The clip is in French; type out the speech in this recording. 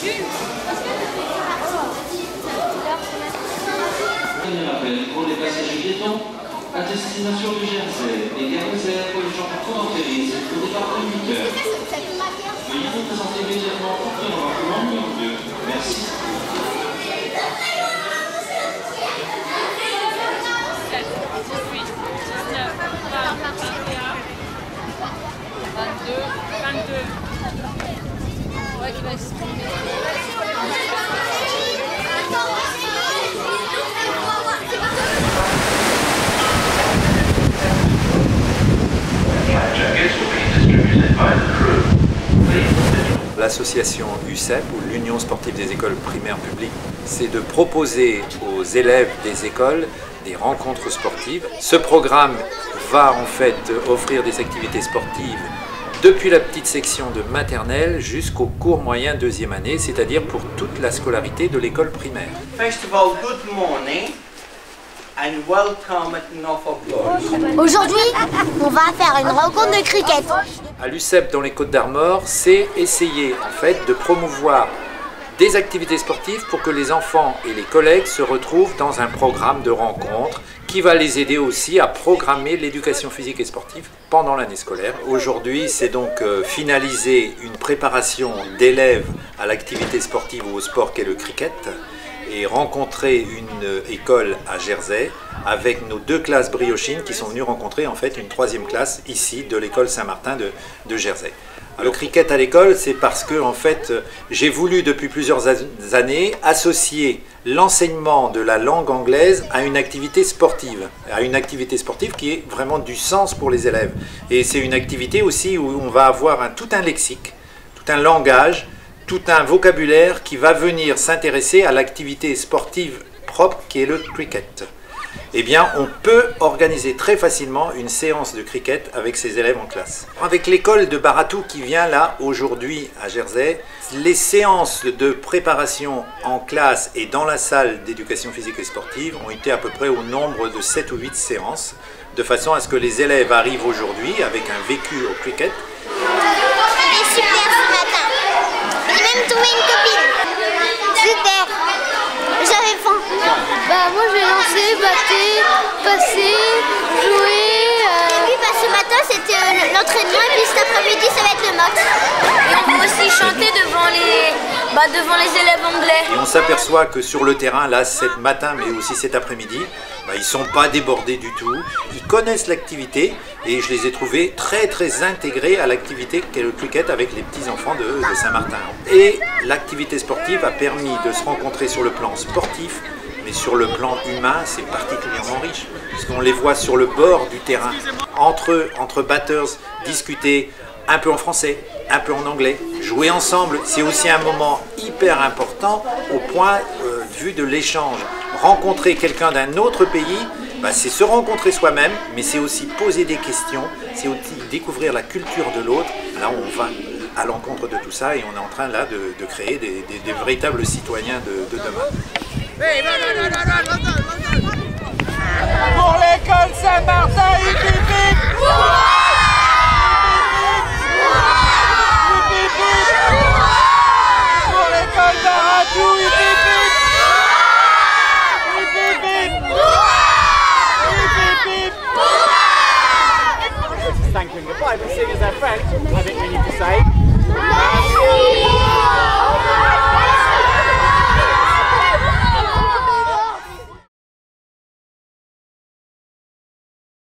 Pour les passagers piétons à destination du Jersey et gares pour les gens pour Anthéris au départ de 8 heures. Veuillez vous présenter immédiatement au plan numéro 2. Merci. 17, 18, 19, 20, 21, 22, 22. Ouais, il va se L'association USEP, ou l'Union sportive des écoles primaires publiques, c'est de proposer aux élèves des écoles des rencontres sportives. Ce programme va en fait offrir des activités sportives depuis la petite section de maternelle jusqu'au cours moyen deuxième année, c'est-à-dire pour toute la scolarité de l'école primaire. First of all, good morning and welcome at Norfolk Boys. Aujourd'hui, on va faire une rencontre de cricket. À l'USEP dans les Côtes-d'Armor, c'est essayer en fait de promouvoir des activités sportives pour que les enfants et les collègues se retrouvent dans un programme de rencontre qui va les aider aussi à programmer l'éducation physique et sportive pendant l'année scolaire. Aujourd'hui, c'est donc finaliser une préparation d'élèves à l'activité sportive ou au sport qu'est le cricket et rencontrer une école à Jersey avec nos 2 classes briochines qui sont venues rencontrer en fait une 3e classe ici de l'école Saint-Martin de Jersey. Le cricket à l'école, c'est parce que en fait, j'ai voulu depuis plusieurs années associer l'enseignement de la langue anglaise à une activité sportive qui ait vraiment du sens pour les élèves. Et c'est une activité aussi où on va avoir tout un lexique, tout un langage, tout un vocabulaire qui va venir s'intéresser à l'activité sportive propre qui est le cricket. Eh bien, on peut organiser très facilement une séance de cricket avec ses élèves en classe. Avec l'école de Baratou qui vient là aujourd'hui à Jersey, les séances de préparation en classe et dans la salle d'éducation physique et sportive ont été à peu près au nombre de 7 ou 8 séances, de façon à ce que les élèves arrivent aujourd'hui avec un vécu au cricket. C'était super ce matin. J'ai même trouvé une copine. Super. J'avais faim. Bah moi j'ai lancé, batté, passé, joué. Et puis ce matin c'était l'entraînement et puis cet après-midi ça va être le match. Et on peut aussi chanter devant les élèves anglais. Et on s'aperçoit que sur le terrain, là, ce matin, mais aussi cet après-midi, ils ne sont pas débordés du tout. Ils connaissent l'activité et je les ai trouvés très très intégrés à l'activité qu'est le cricket avec les petits-enfants de Saint-Martin. Et l'activité sportive a permis de se rencontrer sur le plan sportif, mais sur le plan humain, c'est particulièrement riche, parce qu'on les voit sur le bord du terrain, entre batteurs, discuter un peu en français, un peu en anglais, jouer ensemble. C'est aussi un moment hyper important au point de vue de l'échange. Rencontrer quelqu'un d'un autre pays, c'est se rencontrer soi-même, mais c'est aussi poser des questions, c'est aussi découvrir la culture de l'autre. Là, on va à l'encontre de tout ça et on est en train là de créer des véritables citoyens de demain. Pour l'école Saint-Martin, pour l'école Baratou, thank you and goodbye, but seeing as they're friends, I think we need to say